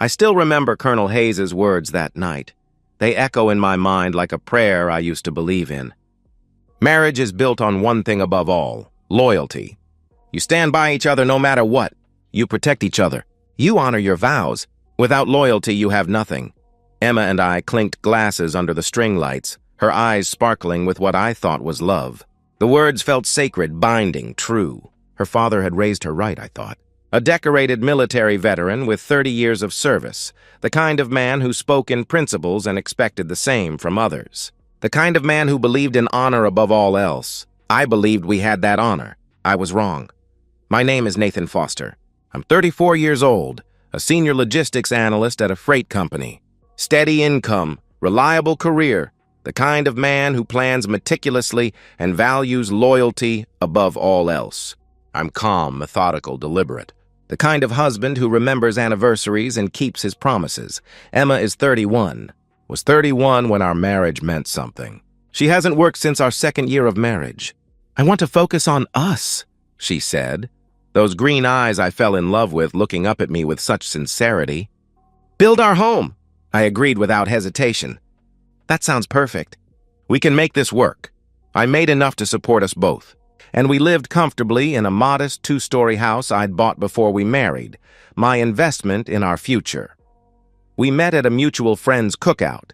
I still remember Colonel Hayes's words that night. They echo in my mind like a prayer I used to believe in. Marriage is built on one thing above all: loyalty. You stand by each other no matter what. You protect each other. You honor your vows. Without loyalty, you have nothing. Emma and I clinked glasses under the string lights, her eyes sparkling with what I thought was love. The words felt sacred, binding, true. Her father had raised her right, I thought. A decorated military veteran with 30 years of service, the kind of man who spoke in principles and expected the same from others. The kind of man who believed in honor above all else. I believed we had that honor. I was wrong. My name is Nathan Foster. I'm 34 years old, a senior logistics analyst at a freight company. Steady income, reliable career, the kind of man who plans meticulously and values loyalty above all else. I'm calm, methodical, deliberate. The kind of husband who remembers anniversaries and keeps his promises. Emma is 31. Was 31 when our marriage meant something. She hasn't worked since our second year of marriage. I want to focus on us, she said. Those green eyes I fell in love with looking up at me with such sincerity. Build our home, I agreed without hesitation. That sounds perfect. We can make this work. I made enough to support us both. And we lived comfortably in a modest 2-story house I'd bought before we married, my investment in our future. We met at a mutual friend's cookout,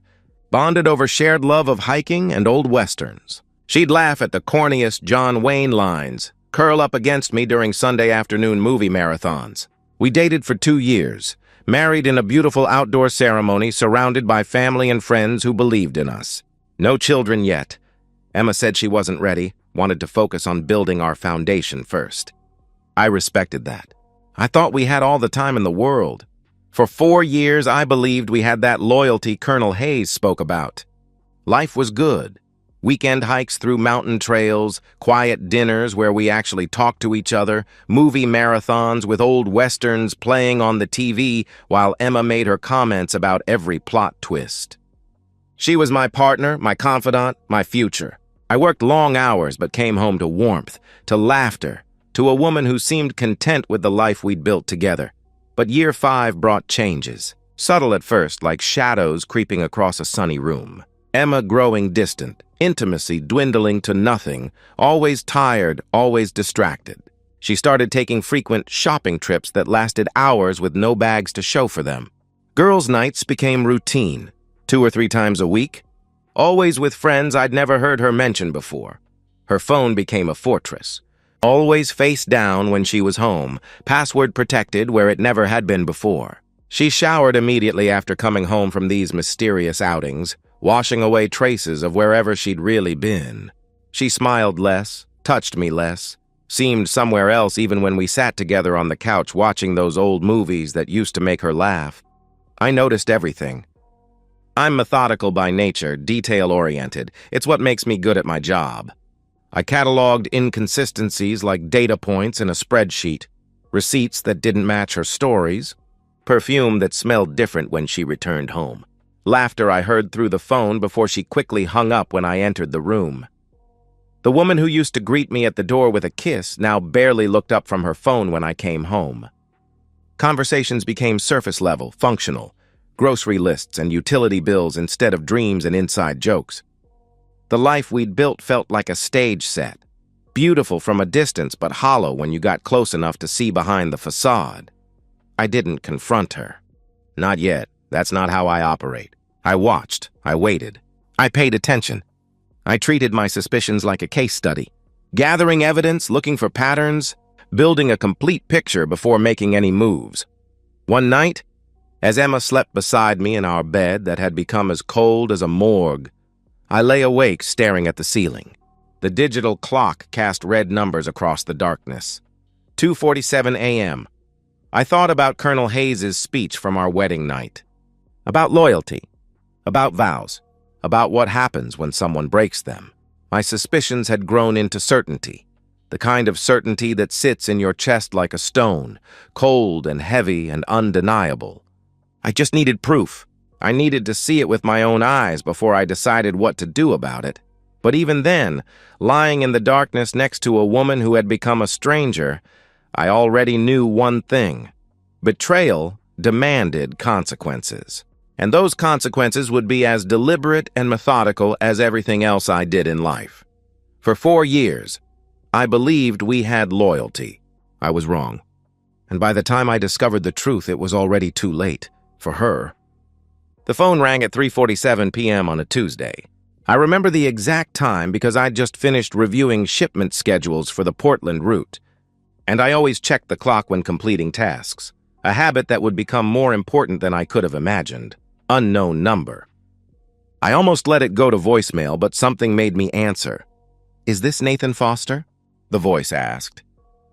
bonded over shared love of hiking and old westerns. She'd laugh at the corniest John Wayne lines, curl up against me during Sunday afternoon movie marathons. We dated for 2 years, married in a beautiful outdoor ceremony surrounded by family and friends who believed in us. No children yet. Emma said she wasn't ready, wanted to focus on building our foundation first. I respected that. I thought we had all the time in the world. For 4 years, I believed we had that loyalty Colonel Hayes spoke about. Life was good. Weekend hikes through mountain trails, quiet dinners where we actually talked to each other, movie marathons with old westerns playing on the TV while Emma made her comments about every plot twist. She was my partner, my confidant, my future. I worked long hours but came home to warmth, to laughter, to a woman who seemed content with the life we'd built together. But year 5 brought changes, subtle at first like shadows creeping across a sunny room. Emma growing distant, intimacy dwindling to nothing, always tired, always distracted. She started taking frequent shopping trips that lasted hours with no bags to show for them. Girls' nights became routine, 2 or 3 times a week, always with friends I'd never heard her mention before. Her phone became a fortress. Always face down when she was home, password protected where it never had been before. She showered immediately after coming home from these mysterious outings, washing away traces of wherever she'd really been. She smiled less, touched me less, seemed somewhere else even when we sat together on the couch watching those old movies that used to make her laugh. I noticed everything. I'm methodical by nature, detail-oriented. It's what makes me good at my job. I cataloged inconsistencies like data points in a spreadsheet, receipts that didn't match her stories, perfume that smelled different when she returned home. Laughter I heard through the phone before she quickly hung up when I entered the room. The woman who used to greet me at the door with a kiss now barely looked up from her phone when I came home. Conversations became surface level, functional, grocery lists and utility bills instead of dreams and inside jokes. The life we'd built felt like a stage set, beautiful from a distance but hollow when you got close enough to see behind the facade. I didn't confront her. Not yet. That's not how I operate. I watched. I waited. I paid attention. I treated my suspicions like a case study, gathering evidence, looking for patterns, building a complete picture before making any moves. One night, as Emma slept beside me in our bed that had become as cold as a morgue, I lay awake staring at the ceiling. The digital clock cast red numbers across the darkness. 2:47 a.m. I thought about Colonel Hayes's speech from our wedding night. About loyalty, about vows, about what happens when someone breaks them. My suspicions had grown into certainty, the kind of certainty that sits in your chest like a stone, cold and heavy and undeniable. I just needed proof. I needed to see it with my own eyes before I decided what to do about it. But even then, lying in the darkness next to a woman who had become a stranger, I already knew one thing. Betrayal demanded consequences. And those consequences would be as deliberate and methodical as everything else I did in life. For 4 years, I believed we had loyalty. I was wrong. And by the time I discovered the truth, it was already too late. For her. The phone rang at 3:47 p.m. on a Tuesday. I remember the exact time because I'd just finished reviewing shipment schedules for the Portland route. And I always checked the clock when completing tasks, a habit that would become more important than I could have imagined. Unknown number. I almost let it go to voicemail, but something made me answer. "Is this Nathan Foster?" the voice asked.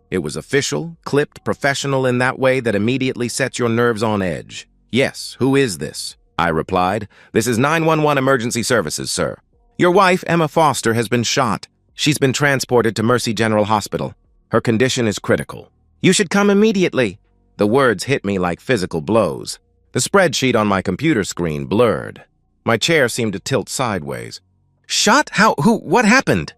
It was official, clipped, professional in that way that immediately sets your nerves on edge. "Yes, who is this?" I replied. "This is 911 Emergency Services, sir. Your wife, Emma Foster, has been shot. She's been transported to Mercy General Hospital. Her condition is critical. You should come immediately." The words hit me like physical blows. The spreadsheet on my computer screen blurred. My chair seemed to tilt sideways. "Shot? How? Who? What happened?"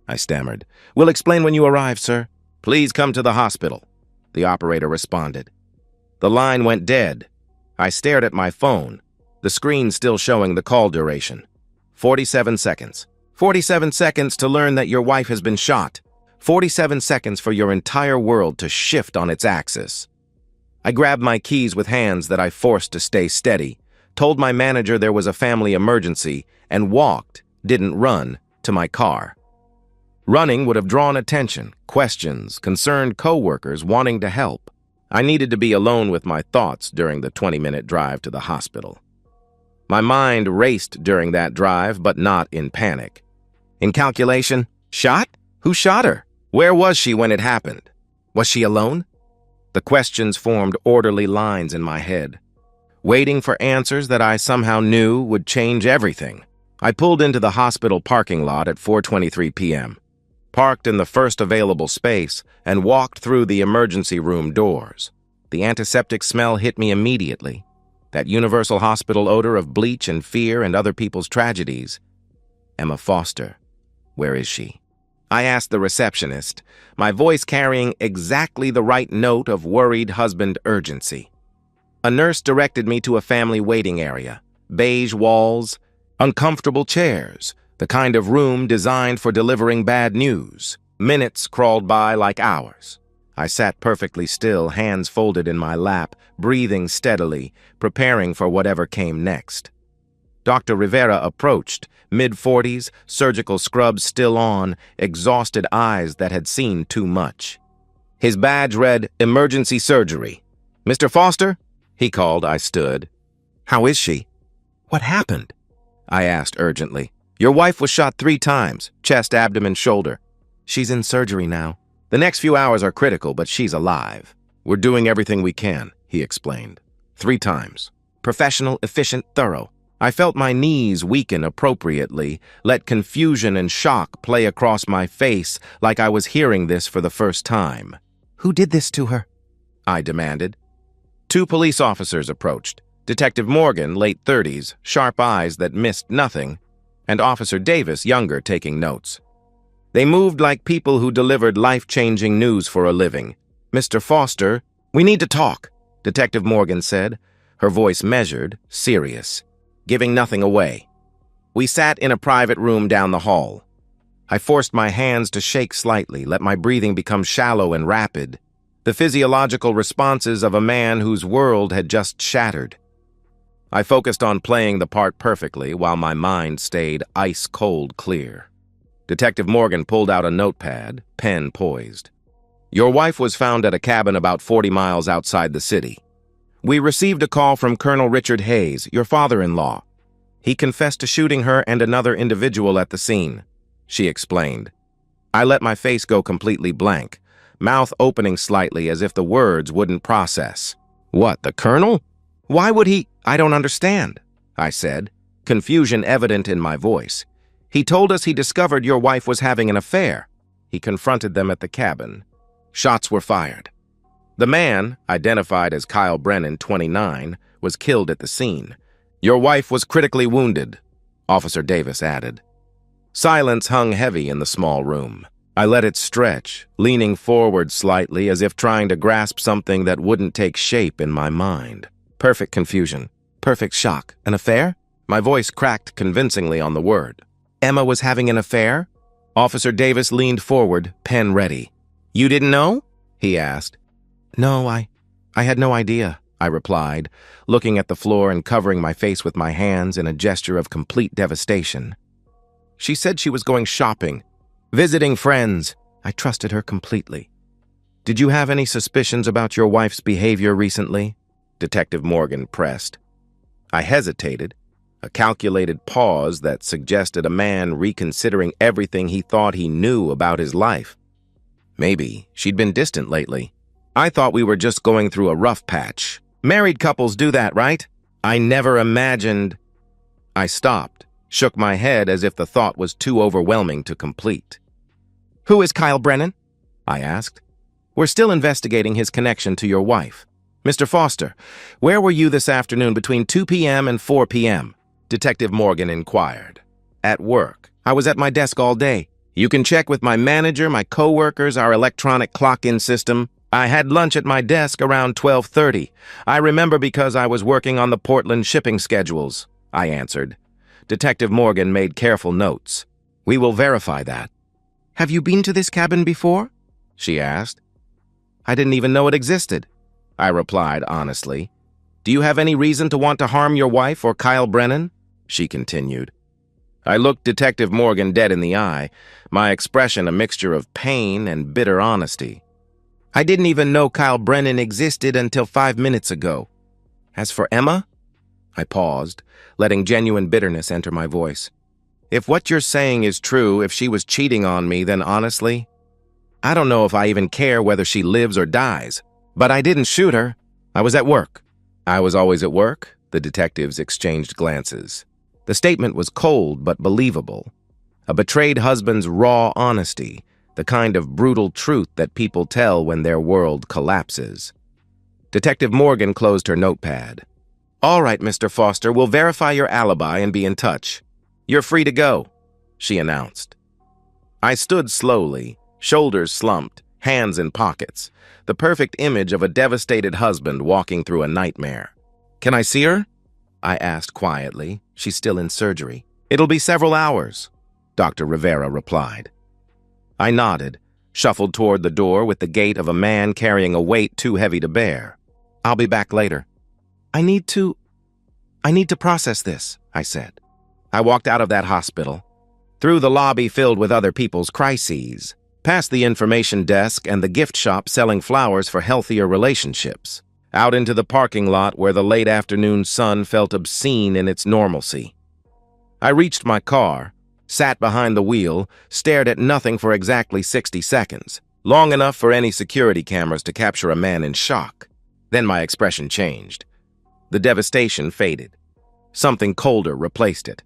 I stammered. "We'll explain when you arrive, sir." "Please come to the hospital," the operator responded. The line went dead. I stared at my phone, the screen still showing the call duration. 47 seconds. 47 seconds to learn that your wife has been shot. 47 seconds for your entire world to shift on its axis. I grabbed my keys with hands that I forced to stay steady, told my manager there was a family emergency, and walked, didn't run, to my car. Running would have drawn attention, questions, concerned coworkers wanting to help. I needed to be alone with my thoughts during the 20-minute drive to the hospital. My mind raced during that drive, but not in panic. In calculation, shot? Who shot her? Where was she when it happened? Was she alone? The questions formed orderly lines in my head, waiting for answers that I somehow knew would change everything. I pulled into the hospital parking lot at 4:23 p.m., parked in the first available space, and walked through the emergency room doors. The antiseptic smell hit me immediately. That universal hospital odor of bleach and fear and other people's tragedies. Emma Foster. Where is she? I asked the receptionist, my voice carrying exactly the right note of worried husband urgency. A nurse directed me to a family waiting area. Beige walls, uncomfortable chairs, the kind of room designed for delivering bad news. Minutes crawled by like hours. I sat perfectly still, hands folded in my lap, breathing steadily, preparing for whatever came next. Dr. Rivera approached, mid-40s, surgical scrubs still on, exhausted eyes that had seen too much. His badge read, "Emergency Surgery." "Mr. Foster?" he called. I stood. "How is she?" "What happened?" I asked urgently. "Your wife was shot 3 times, chest, abdomen, shoulder. She's in surgery now. The next few hours are critical, but she's alive. We're doing everything we can," he explained. 3 times. Professional, efficient, thorough. I felt my knees weaken appropriately, let confusion and shock play across my face like I was hearing this for the first time. "Who did this to her?" I demanded. 2 police officers approached. Detective Morgan, late 30s, sharp eyes that missed nothing, and Officer Davis, younger, taking notes. They moved like people who delivered life-changing news for a living. "Mr. Foster, we need to talk," Detective Morgan said, her voice measured, serious, giving nothing away. We sat in a private room down the hall. I forced my hands to shake slightly, let my breathing become shallow and rapid, the physiological responses of a man whose world had just shattered. I focused on playing the part perfectly while my mind stayed ice-cold clear. Detective Morgan pulled out a notepad, pen poised. "Your wife was found at a cabin about 40 miles outside the city. We received a call from Colonel Richard Hayes, your father-in-law. He confessed to shooting her and another individual at the scene," she explained. I let my face go completely blank, mouth opening slightly as if the words wouldn't process. "What, the Colonel? Why would he—" "I don't understand," I said, confusion evident in my voice. "He told us he discovered your wife was having an affair." He confronted them at the cabin. Shots were fired. The man, identified as Kyle Brennan, 29, was killed at the scene. "Your wife was critically wounded," Officer Davis added. Silence hung heavy in the small room. I let it stretch, leaning forward slightly as if trying to grasp something that wouldn't take shape in my mind. Perfect confusion. Perfect shock. An affair? My voice cracked convincingly on the word. Emma was having an affair? Officer Davis leaned forward, pen ready. You didn't know? He asked. No, I had no idea, I replied, looking at the floor and covering my face with my hands in a gesture of complete devastation. She said she was going shopping, visiting friends. I trusted her completely. Did you have any suspicions about your wife's behavior recently? Detective Morgan pressed. I hesitated, a calculated pause that suggested a man reconsidering everything he thought he knew about his life. Maybe she'd been distant lately. I thought we were just going through a rough patch. Married couples do that, right? I never imagined... I stopped, shook my head as if the thought was too overwhelming to complete. Who is Kyle Brennan? I asked. We're still investigating his connection to your wife. Mr. Foster, where were you this afternoon between 2 p.m. and 4 p.m.? Detective Morgan inquired. At work. I was at my desk all day. You can check with my manager, my coworkers, our electronic clock-in system. I had lunch at my desk around 12:30. I remember because I was working on the Portland shipping schedules, I answered. Detective Morgan made careful notes. We will verify that. Have you been to this cabin before? She asked. I didn't even know it existed, I replied honestly. Do you have any reason to want to harm your wife or Kyle Brennan? She continued. I looked Detective Morgan dead in the eye, my expression a mixture of pain and bitter honesty. I didn't even know Kyle Brennan existed until 5 minutes ago. As for Emma? I paused, letting genuine bitterness enter my voice. If what you're saying is true, if she was cheating on me, then honestly, I don't know if I even care whether she lives or dies. But I didn't shoot her. I was at work. I was always at work? The detectives exchanged glances. The statement was cold but believable. A betrayed husband's raw honesty, the kind of brutal truth that people tell when their world collapses. Detective Morgan closed her notepad. All right, Mr. Foster, we'll verify your alibi and be in touch. You're free to go, she announced. I stood slowly, shoulders slumped, hands in pockets, the perfect image of a devastated husband walking through a nightmare. Can I see her? I asked quietly. She's still in surgery. It'll be several hours, Dr. Rivera replied. I nodded, shuffled toward the door with the gait of a man carrying a weight too heavy to bear. I'll be back later. I need to process this, I said. I walked out of that hospital, through the lobby filled with other people's crises, past the information desk and the gift shop selling flowers for healthier relationships, out into the parking lot where the late afternoon sun felt obscene in its normalcy. I reached my car, sat behind the wheel, stared at nothing for exactly 60 seconds, long enough for any security cameras to capture a man in shock. Then my expression changed. The devastation faded. Something colder replaced it.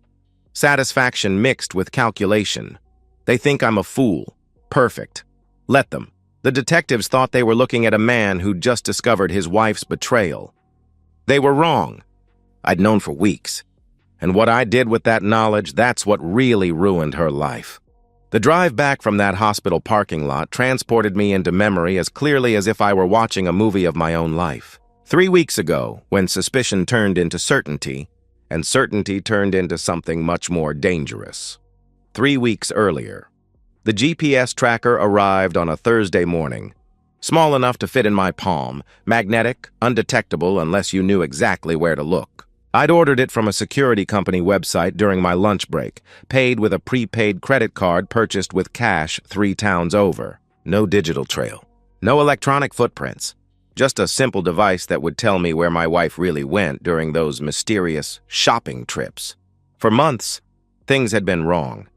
Satisfaction mixed with calculation. They think I'm a fool. Perfect. Let them. The detectives thought they were looking at a man who'd just discovered his wife's betrayal. They were wrong. I'd known for weeks. And what I did with that knowledge, that's what really ruined her life. The drive back from that hospital parking lot transported me into memory as clearly as if I were watching a movie of my own life. 3 weeks ago, when suspicion turned into certainty, and certainty turned into something much more dangerous. 3 weeks earlier, the GPS tracker arrived on a Thursday morning, small enough to fit in my palm, magnetic, undetectable unless you knew exactly where to look. I'd ordered it from a security company website during my lunch break, paid with a prepaid credit card purchased with cash 3 towns over. No digital trail, no electronic footprints. Just a simple device that would tell me where my wife really went during those mysterious shopping trips. For months, things had been wrong.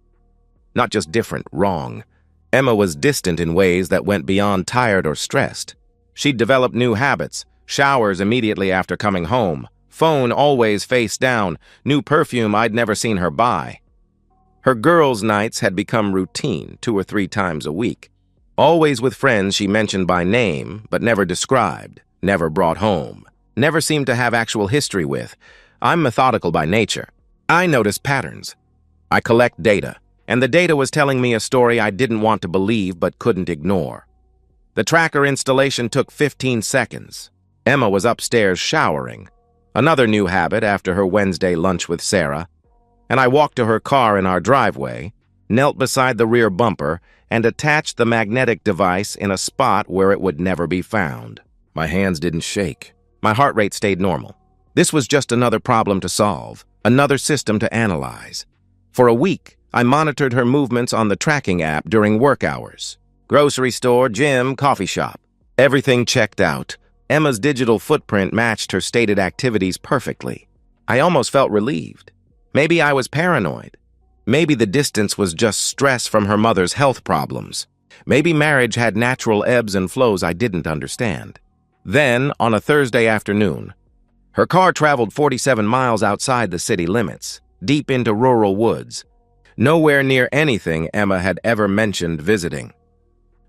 Not just different, wrong. Emma was distant in ways that went beyond tired or stressed. She'd developed new habits, showers immediately after coming home, phone always face down, new perfume I'd never seen her buy. Her girls' nights had become routine 2 or 3 times a week. Always with friends she mentioned by name, but never described, never brought home, never seemed to have actual history with. I'm methodical by nature. I noticed patterns. I collect data, and the data was telling me a story I didn't want to believe but couldn't ignore. The tracker installation took 15 seconds. Emma was upstairs showering, Another new habit after her Wednesday lunch with Sarah, and I walked to her car in our driveway, knelt beside the rear bumper, and attached the magnetic device in a spot where it would never be found. My hands didn't shake. My heart rate stayed normal. This was just another problem to solve, another system to analyze. For a week, I monitored her movements on the tracking app during work hours. Grocery store, gym, coffee shop. Everything checked out. Emma's digital footprint matched her stated activities perfectly. I almost felt relieved. Maybe I was paranoid. Maybe the distance was just stress from her mother's health problems. Maybe marriage had natural ebbs and flows I didn't understand. Then, on a Thursday afternoon, her car traveled 47 miles outside the city limits, deep into rural woods, nowhere near anything Emma had ever mentioned visiting.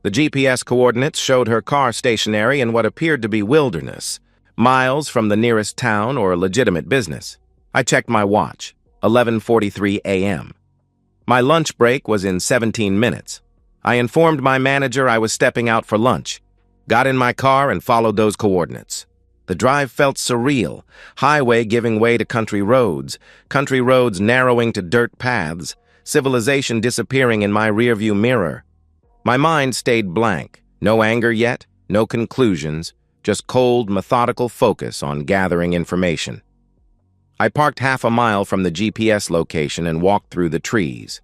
The GPS coordinates showed her car stationary in what appeared to be wilderness, miles from the nearest town or legitimate business. I checked my watch, 11:43 a.m. My lunch break was in 17 minutes. I informed my manager I was stepping out for lunch, got in my car and followed those coordinates. The drive felt surreal, highway giving way to country roads narrowing to dirt paths, civilization disappearing in my rearview mirror. My mind stayed blank, no anger yet, no conclusions, just cold, methodical focus on gathering information. I parked half a mile from the GPS location and walked through the trees.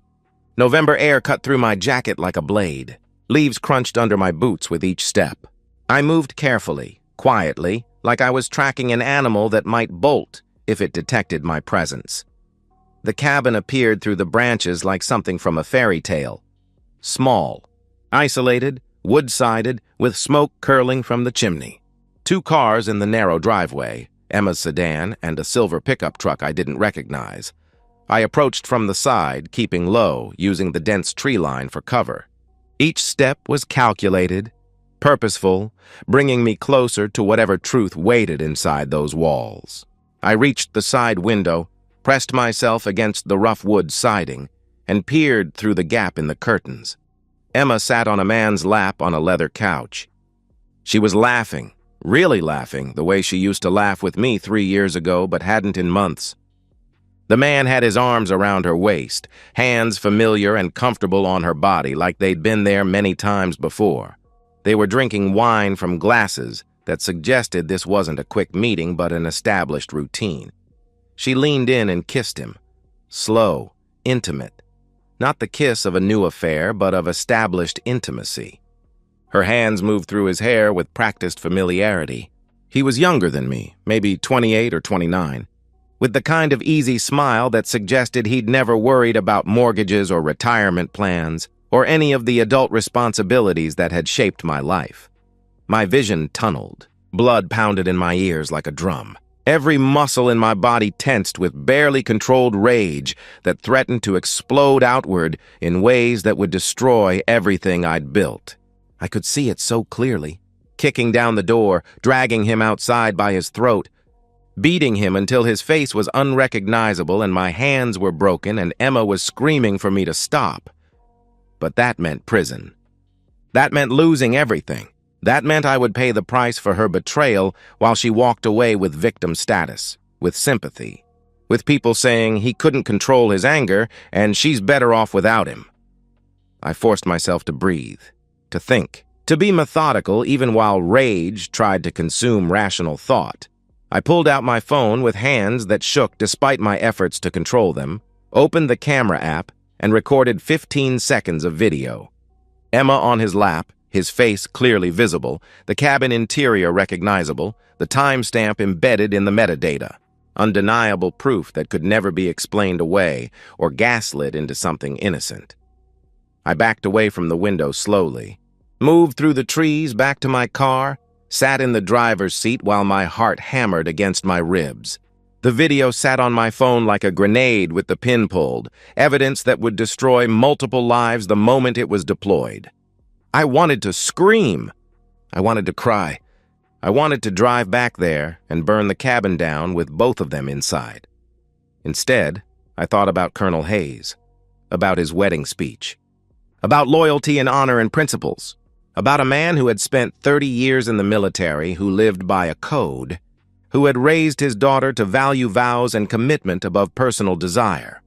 November air cut through my jacket like a blade. Leaves crunched under my boots with each step. I moved carefully, quietly, like I was tracking an animal that might bolt if it detected my presence. The cabin appeared through the branches like something from a fairy tale. Small, isolated, wood-sided, with smoke curling from the chimney. 2 cars in the narrow driveway, Emma's sedan and a silver pickup truck I didn't recognize. I approached from the side, keeping low, using the dense tree line for cover. Each step was calculated, purposeful, bringing me closer to whatever truth waited inside those walls. I reached the side window, pressed myself against the rough wood siding, and peered through the gap in the curtains. Emma sat on a man's lap on a leather couch. She was laughing, really laughing, the way she used to laugh with me 3 years ago but hadn't in months. The man had his arms around her waist, hands familiar and comfortable on her body like they'd been there many times before. They were drinking wine from glasses that suggested this wasn't a quick meeting but an established routine. She leaned in and kissed him. Slow, intimate. Not the kiss of a new affair, but of established intimacy. Her hands moved through his hair with practiced familiarity. He was younger than me, maybe 28 or 29, with the kind of easy smile that suggested he'd never worried about mortgages or retirement plans or any of the adult responsibilities that had shaped my life. My vision tunneled. Blood pounded in my ears like a drum. Every muscle in my body tensed with barely controlled rage that threatened to explode outward in ways that would destroy everything I'd built. I could see it so clearly, kicking down the door, dragging him outside by his throat, beating him until his face was unrecognizable and my hands were broken and Emma was screaming for me to stop. But that meant prison. That meant losing everything. That meant I would pay the price for her betrayal while she walked away with victim status, with sympathy, with people saying he couldn't control his anger and she's better off without him. I forced myself to breathe, to think, to be methodical even while rage tried to consume rational thought. I pulled out my phone with hands that shook despite my efforts to control them, opened the camera app, and recorded 15 seconds of video. Emma on his lap, his face clearly visible, the cabin interior recognizable, the timestamp embedded in the metadata. Undeniable proof that could never be explained away or gaslit into something innocent. I backed away from the window slowly, moved through the trees back to my car, sat in the driver's seat while my heart hammered against my ribs. The video sat on my phone like a grenade with the pin pulled, evidence that would destroy multiple lives the moment it was deployed. I wanted to scream. I wanted to cry. I wanted to drive back there and burn the cabin down with both of them inside. Instead, I thought about Colonel Hayes, about his wedding speech, about loyalty and honor and principles, about a man who had spent 30 years in the military, who lived by a code, who had raised his daughter to value vows and commitment above personal desire.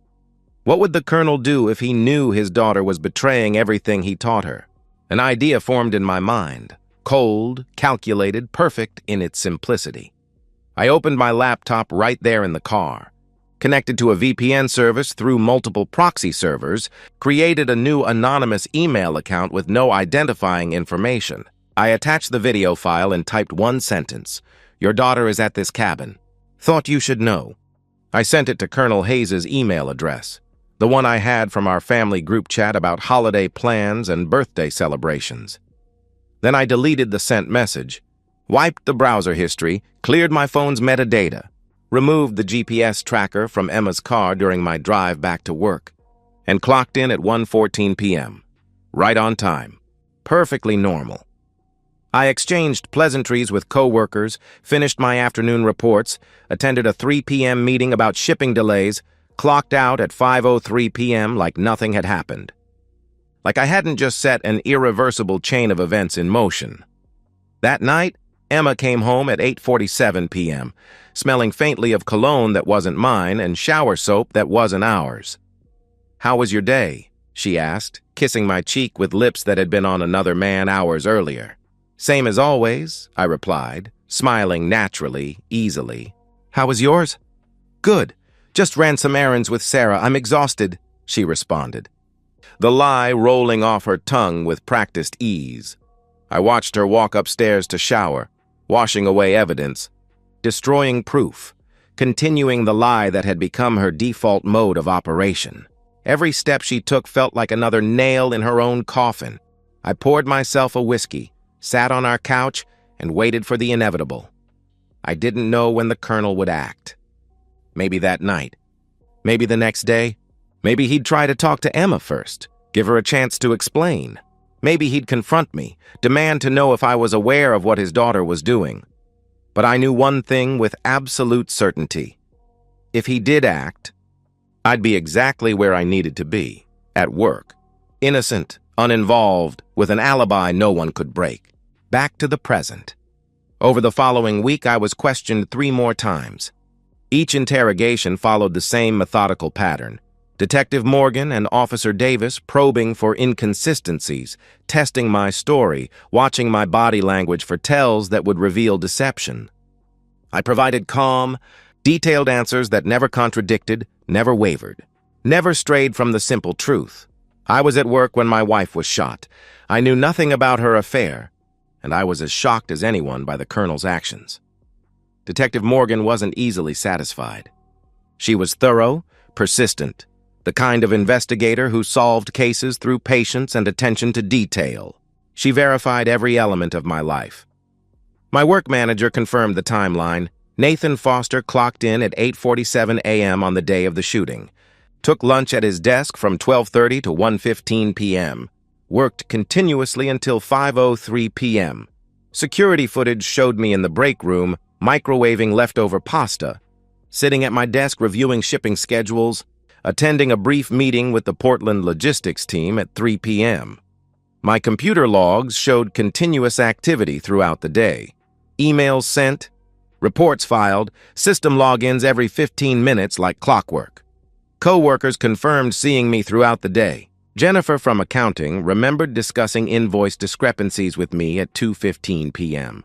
What would the colonel do if he knew his daughter was betraying everything he taught her? An idea formed in my mind, cold, calculated, perfect in its simplicity. I opened my laptop right there in the car, connected to a VPN service through multiple proxy servers, created a new anonymous email account with no identifying information. I attached the video file and typed one sentence: "Your daughter is at this cabin. Thought you should know." I sent it to Colonel Hayes's email address, the one I had from our family group chat about holiday plans and birthday celebrations. Then I deleted the sent message, wiped the browser history, cleared my phone's metadata, removed the GPS tracker from Emma's car during my drive back to work, and clocked in at 1:14 p.m. Right on time. Perfectly normal. I exchanged pleasantries with coworkers, finished my afternoon reports, attended a 3 p.m. meeting about shipping delays, clocked out at 5:03 p.m. like nothing had happened. Like I hadn't just set an irreversible chain of events in motion. That night, Emma came home at 8:47 p.m., smelling faintly of cologne that wasn't mine and shower soap that wasn't ours. "How was your day?" she asked, kissing my cheek with lips that had been on another man hours earlier. "Same as always," I replied, smiling naturally, easily. "How was yours?" "Good. Just ran some errands with Sarah. I'm exhausted," she responded, the lie rolling off her tongue with practiced ease. I watched her walk upstairs to shower, washing away evidence, destroying proof, continuing the lie that had become her default mode of operation. Every step she took felt like another nail in her own coffin. I poured myself a whiskey, sat on our couch, and waited for the inevitable. I didn't know when the colonel would act. Maybe that night. Maybe the next day. Maybe he'd try to talk to Emma first, give her a chance to explain. Maybe he'd confront me, demand to know if I was aware of what his daughter was doing. But I knew one thing with absolute certainty. If he did act, I'd be exactly where I needed to be, at work. Innocent, uninvolved, with an alibi no one could break. Back to the present. Over the following week, I was questioned 3 more times. Each interrogation followed the same methodical pattern. Detective Morgan and Officer Davis probing for inconsistencies, testing my story, watching my body language for tells that would reveal deception. I provided calm, detailed answers that never contradicted, never wavered, never strayed from the simple truth. I was at work when my wife was shot. I knew nothing about her affair, and I was as shocked as anyone by the colonel's actions. Detective Morgan wasn't easily satisfied. She was thorough, persistent, the kind of investigator who solved cases through patience and attention to detail. She verified every element of my life. My work manager confirmed the timeline. Nathan Foster clocked in at 8:47 a.m. on the day of the shooting, took lunch at his desk from 12:30 to 1:15 p.m., worked continuously until 5:03 p.m. Security footage showed me in the break room, microwaving leftover pasta, sitting at my desk reviewing shipping schedules, attending a brief meeting with the Portland logistics team at 3 p.m. My computer logs showed continuous activity throughout the day. Emails sent, reports filed, system logins every 15 minutes like clockwork. Coworkers confirmed seeing me throughout the day. Jennifer from accounting remembered discussing invoice discrepancies with me at 2:15 p.m.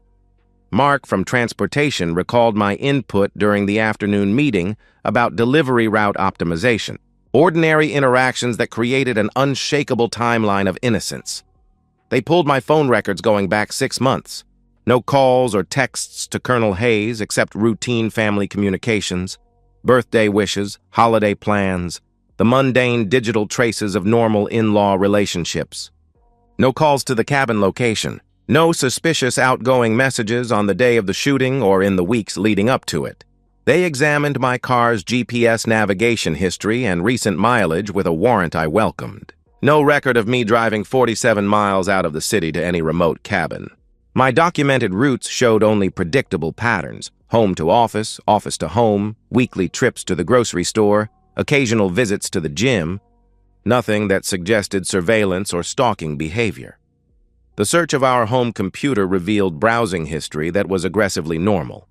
Mark from transportation recalled my input during the afternoon meeting about delivery route optimization. Ordinary interactions that created an unshakable timeline of innocence. They pulled my phone records going back 6 months. No calls or texts to Colonel Hayes except routine family communications, birthday wishes, holiday plans, the mundane digital traces of normal in-law relationships. No calls to the cabin location. No suspicious outgoing messages on the day of the shooting or in the weeks leading up to it. They examined my car's GPS navigation history and recent mileage with a warrant I welcomed. No record of me driving 47 miles out of the city to any remote cabin. My documented routes showed only predictable patterns: home to office, office to home, weekly trips to the grocery store, occasional visits to the gym. Nothing that suggested surveillance or stalking behavior. The search of our home computer revealed browsing history that was aggressively normal.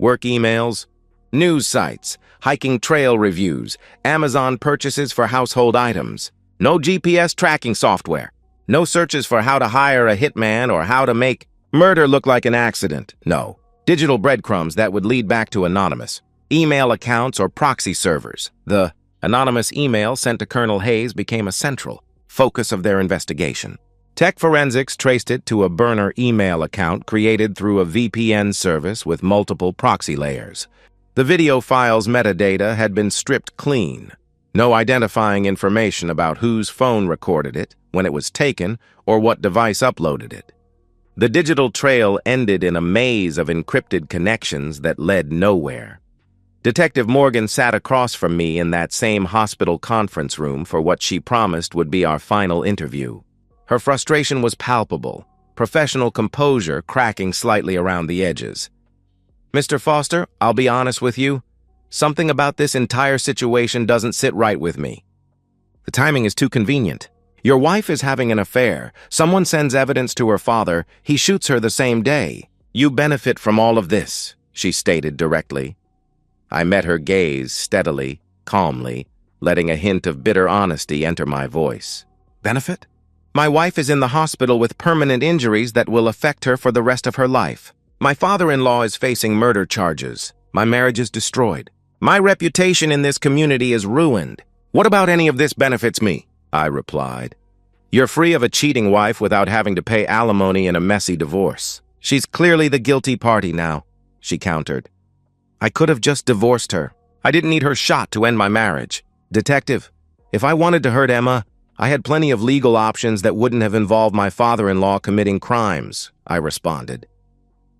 work emails, news sites, hiking trail reviews, Amazon purchases for household items. No GPS tracking software. No searches for how to hire a hitman or how to make murder look like an accident. No. Digital breadcrumbs that would lead back to anonymous email accounts or proxy servers. The anonymous email sent to Colonel Hayes became a central focus of their investigation. Tech forensics traced it to a burner email account created through a VPN service with multiple proxy layers. The video file's metadata had been stripped clean. No identifying information about whose phone recorded it, when it was taken, or what device uploaded it. The digital trail ended in a maze of encrypted connections that led nowhere. Detective Morgan sat across from me in that same hospital conference room for what she promised would be our final interview. Her frustration was palpable, professional composure cracking slightly around the edges. "Mr. Foster, I'll be honest with you. Something about this entire situation doesn't sit right with me. The timing is too convenient. Your wife is having an affair. Someone sends evidence to her father. He shoots her the same day. You benefit from all of this," she stated directly. I met her gaze steadily, calmly, letting a hint of bitter honesty enter my voice. "Benefit? My wife is in the hospital with permanent injuries that will affect her for the rest of her life. My father-in-law is facing murder charges. My marriage is destroyed. My reputation in this community is ruined. What about any of this benefits me?" I replied. "You're free of a cheating wife without having to pay alimony in a messy divorce. She's clearly the guilty party now," she countered. "I could have just divorced her. I didn't need her shot to end my marriage. Detective, if I wanted to hurt Emma, I had plenty of legal options that wouldn't have involved my father-in-law committing crimes," I responded.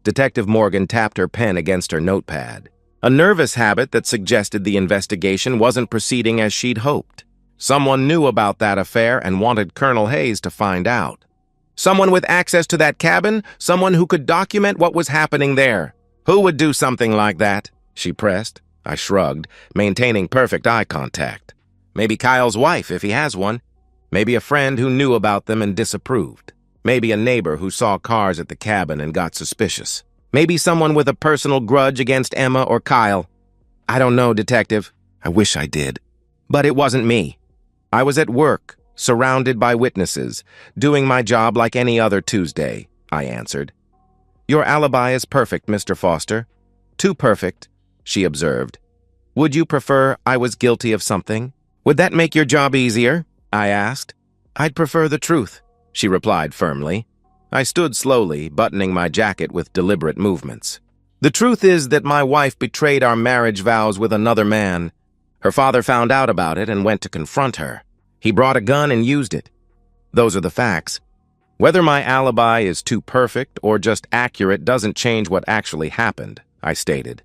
Detective Morgan tapped her pen against her notepad, a nervous habit that suggested the investigation wasn't proceeding as she'd hoped. Someone knew about that affair and wanted Colonel Hayes to find out. Someone with access to that cabin, someone who could document what was happening there. "Who would do something like that?" she pressed. I shrugged, maintaining perfect eye contact. "Maybe Kyle's wife, if he has one. Maybe a friend who knew about them and disapproved. Maybe a neighbor who saw cars at the cabin and got suspicious. Maybe someone with a personal grudge against Emma or Kyle. I don't know, Detective. I wish I did. But it wasn't me. I was at work, surrounded by witnesses, doing my job like any other Tuesday," I answered. "Your alibi is perfect, Mr. Foster. Too perfect," she observed. "Would you prefer I was guilty of something? Would that make your job easier?" I asked. "I'd prefer the truth," she replied firmly. I stood slowly, buttoning my jacket with deliberate movements. "The truth is that my wife betrayed our marriage vows with another man. Her father found out about it and went to confront her. He brought a gun and used it. Those are the facts. Whether my alibi is too perfect or just accurate doesn't change what actually happened," I stated.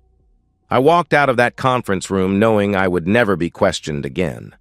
I walked out of that conference room knowing I would never be questioned again.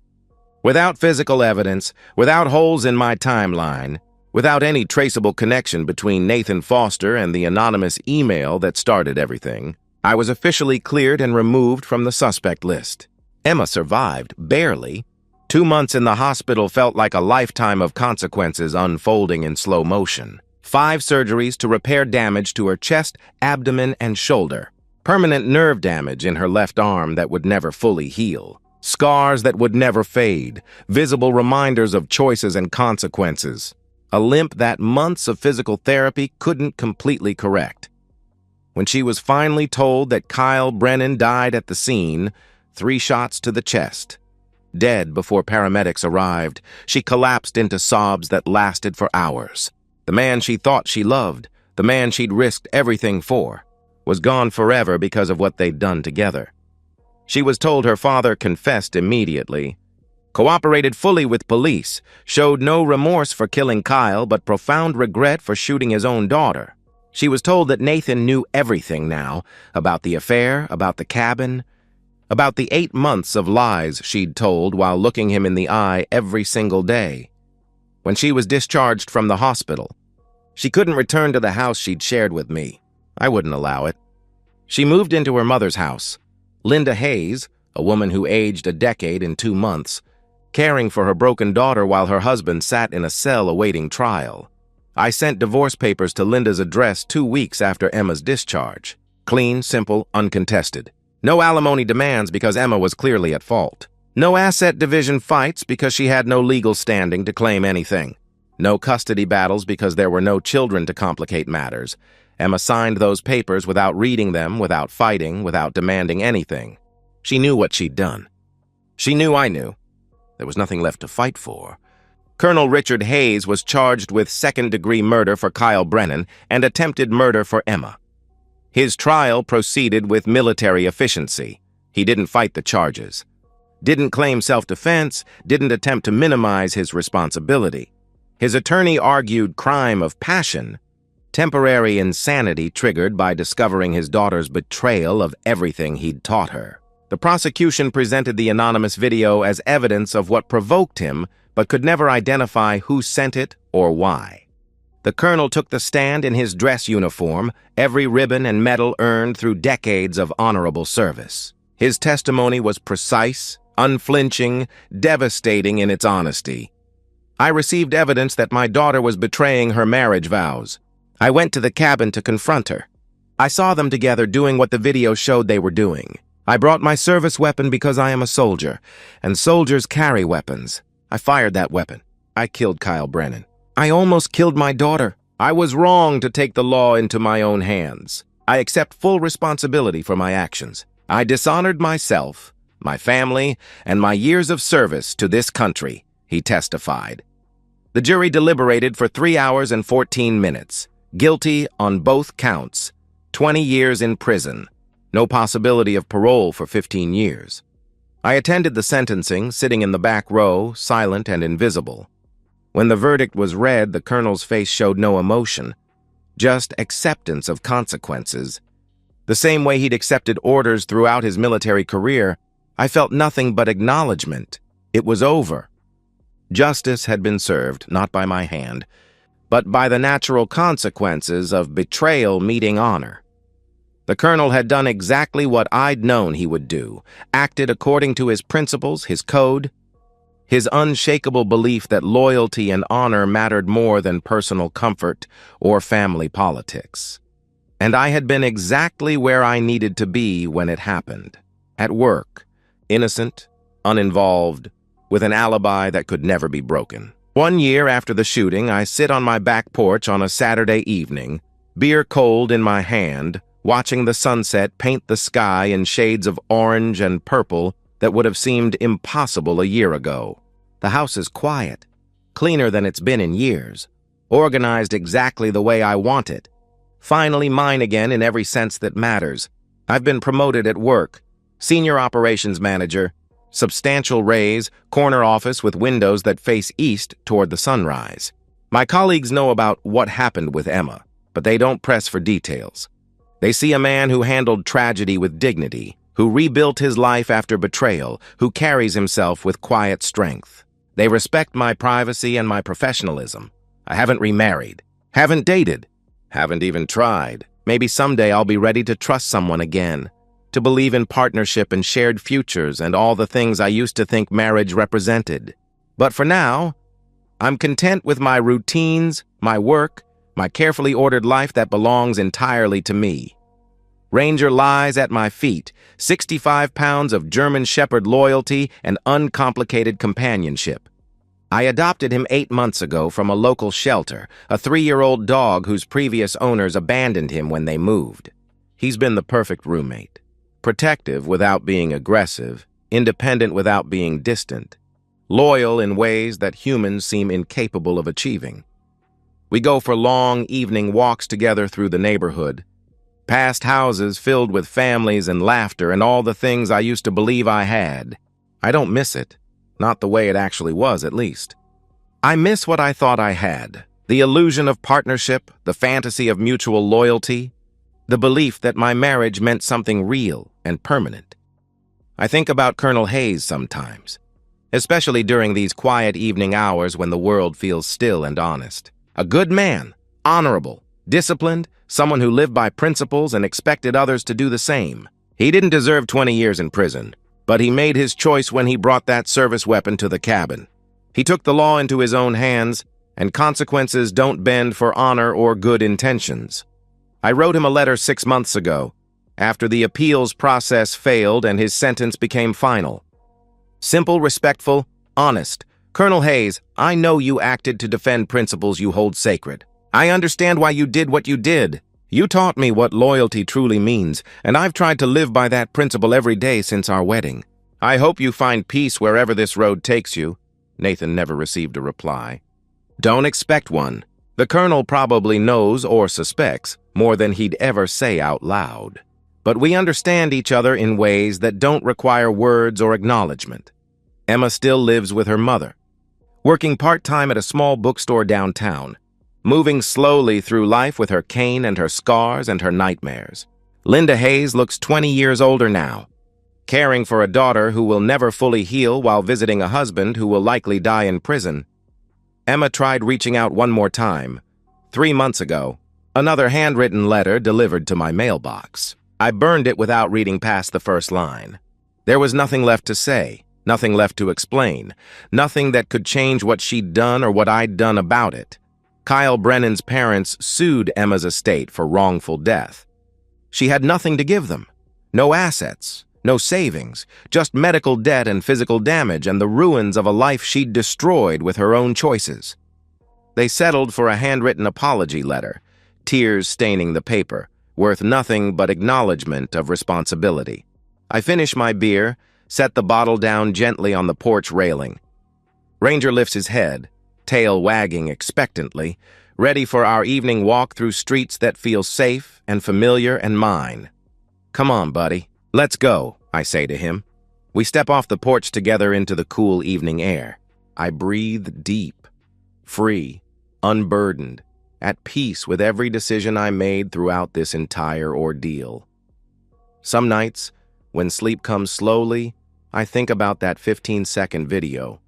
Without physical evidence, without holes in my timeline, without any traceable connection between Nathan Foster and the anonymous email that started everything, I was officially cleared and removed from the suspect list. Emma survived, barely. 2 months in the hospital felt like a lifetime of consequences unfolding in slow motion. 5 surgeries to repair damage to her chest, abdomen, and shoulder. Permanent nerve damage in her left arm that would never fully heal. Scars that would never fade. Visible reminders of choices and consequences. A limp that months of physical therapy couldn't completely correct. When she was finally told that Kyle Brennan died at the scene, 3 shots to the chest. Dead before paramedics arrived, she collapsed into sobs that lasted for hours. The man she thought she loved, the man she'd risked everything for, was gone forever because of what they'd done together. She was told her father confessed immediately, cooperated fully with police, showed no remorse for killing Kyle but profound regret for shooting his own daughter. She was told that Nathan knew everything now, about the affair, about the cabin, about the 8 months of lies she'd told while looking him in the eye every single day. When she was discharged from the hospital, she couldn't return to the house she'd shared with me. I wouldn't allow it. She moved into her mother's house. Linda Hayes, a woman who aged a decade in 2 months, caring for her broken daughter while her husband sat in a cell awaiting trial. I sent divorce papers to Linda's address 2 weeks after Emma's discharge. Clean, simple, uncontested. No alimony demands because Emma was clearly at fault. No asset division fights because she had no legal standing to claim anything. No custody battles because there were no children to complicate matters. Emma signed those papers without reading them, without fighting, without demanding anything. She knew what she'd done. She knew I knew. There was nothing left to fight for. Colonel Richard Hayes was charged with second-degree murder for Kyle Brennan and attempted murder for Emma. His trial proceeded with military efficiency. He didn't fight the charges. Didn't claim self-defense, didn't attempt to minimize his responsibility. His attorney argued crime of passion, temporary insanity triggered by discovering his daughter's betrayal of everything he'd taught her. The prosecution presented the anonymous video as evidence of what provoked him, but could never identify who sent it or why. The colonel took the stand in his dress uniform, every ribbon and medal earned through decades of honorable service. His testimony was precise, unflinching, devastating in its honesty. I received evidence that my daughter was betraying her marriage vows. I went to the cabin to confront her. I saw them together doing what the video showed they were doing. I brought my service weapon because I am a soldier, and soldiers carry weapons. I fired that weapon. I killed Kyle Brennan. I almost killed my daughter. I was wrong to take the law into my own hands. I accept full responsibility for my actions. I dishonored myself, my family, and my years of service to this country, he testified. The jury deliberated for 3 hours and 14 minutes. Guilty on both counts. 20 years in prison. No possibility of parole for 15 years. I attended the sentencing, sitting in the back row, silent and invisible. When the verdict was read, the colonel's face showed no emotion, just acceptance of consequences. The same way he'd accepted orders throughout his military career, I felt nothing but acknowledgement. It was over. Justice had been served, not by my hand, but by the natural consequences of betrayal meeting honor. The colonel had done exactly what I'd known he would do, acted according to his principles, his code, his unshakable belief that loyalty and honor mattered more than personal comfort or family politics. And I had been exactly where I needed to be when it happened. At work, innocent, uninvolved, with an alibi that could never be broken. 1 year after the shooting, I sit on my back porch on a Saturday evening, beer cold in my hand, watching the sunset paint the sky in shades of orange and purple that would have seemed impossible a year ago. The house is quiet, cleaner than it's been in years, organized exactly the way I want it. Finally mine again in every sense that matters. I've been promoted at work, senior operations manager, substantial raise, corner office with windows that face east toward the sunrise. My colleagues know about what happened with Emma, but they don't press for details. They see a man who handled tragedy with dignity, who rebuilt his life after betrayal, who carries himself with quiet strength. They respect my privacy and my professionalism. I haven't remarried, haven't dated, haven't even tried. Maybe someday I'll be ready to trust someone again, to believe in partnership and shared futures and all the things I used to think marriage represented. But for now, I'm content with my routines, my work, my carefully ordered life that belongs entirely to me. Ranger lies at my feet, 65 pounds of German Shepherd loyalty and uncomplicated companionship. I adopted him 8 months ago from a local shelter, a 3-year-old dog whose previous owners abandoned him when they moved. He's been the perfect roommate. Protective without being aggressive, independent without being distant, loyal in ways that humans seem incapable of achieving. We go for long evening walks together through the neighborhood, past houses filled with families and laughter and all the things I used to believe I had. I don't miss it, not the way it actually was, at least. I miss what I thought I had, the illusion of partnership, the fantasy of mutual loyalty, the belief that my marriage meant something real and permanent. I think about Colonel Hayes sometimes, especially during these quiet evening hours when the world feels still and honest. A good man, honorable, disciplined, someone who lived by principles and expected others to do the same. He didn't deserve 20 years in prison, but he made his choice when he brought that service weapon to the cabin. He took the law into his own hands, and consequences don't bend for honor or good intentions. I wrote him a letter 6 months ago, after the appeals process failed and his sentence became final. Simple, respectful, honest. Colonel Hayes, I know you acted to defend principles you hold sacred. I understand why you did what you did. You taught me what loyalty truly means, and I've tried to live by that principle every day since our wedding. I hope you find peace wherever this road takes you. Nathan never received a reply. Don't expect one. The colonel probably knows or suspects more than he'd ever say out loud. But we understand each other in ways that don't require words or acknowledgement. Emma still lives with her mother, working part-time at a small bookstore downtown, moving slowly through life with her cane and her scars and her nightmares. Linda Hayes looks 20 years older now, caring for a daughter who will never fully heal while visiting a husband who will likely die in prison. Emma tried reaching out one more time. 3 months ago, another handwritten letter delivered to my mailbox. I burned it without reading past the first line. There was nothing left to say, nothing left to explain, nothing that could change what she'd done or what I'd done about it. Kyle Brennan's parents sued Emma's estate for wrongful death. She had nothing to give them. No assets, no savings, just medical debt and physical damage and the ruins of a life she'd destroyed with her own choices. They settled for a handwritten apology letter, tears staining the paper, worth nothing but acknowledgement of responsibility. I finish my beer, set the bottle down gently on the porch railing. Ranger lifts his head, tail wagging expectantly, ready for our evening walk through streets that feel safe and familiar and mine. Come on, buddy. Let's go, I say to him. We step off the porch together into the cool evening air. I breathe deep, free, unburdened, at peace with every decision I made throughout this entire ordeal. Some nights, when sleep comes slowly, I think about that 15-second video,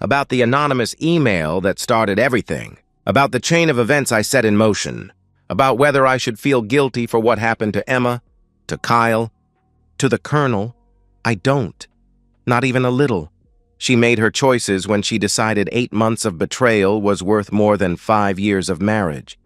about the anonymous email that started everything, about the chain of events I set in motion, about whether I should feel guilty for what happened to Emma, to Kyle, to the colonel. I don't. Not even a little. She made her choices when she decided 8 months of betrayal was worth more than 5 years of marriage.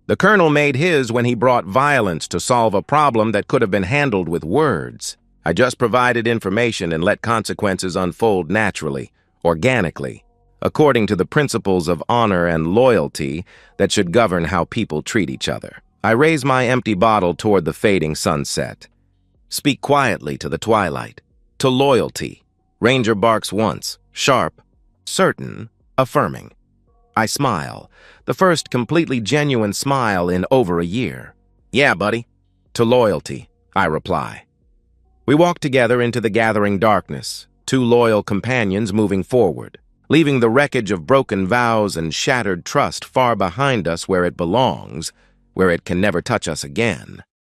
The colonel made his when he brought violence to solve a problem that could have been handled with words. I just provided information and let consequences unfold naturally, organically, according to the principles of honor and loyalty that should govern how people treat each other. I raise my empty bottle toward the fading sunset. Speak quietly to the twilight, to loyalty. Ranger barks once, sharp, certain, affirming. I smile, the first completely genuine smile in over a year. Yeah, buddy. To loyalty, I reply. We walk together into the gathering darkness, two loyal companions moving forward, leaving the wreckage of broken vows and shattered trust far behind us where it belongs, where it can never touch us again.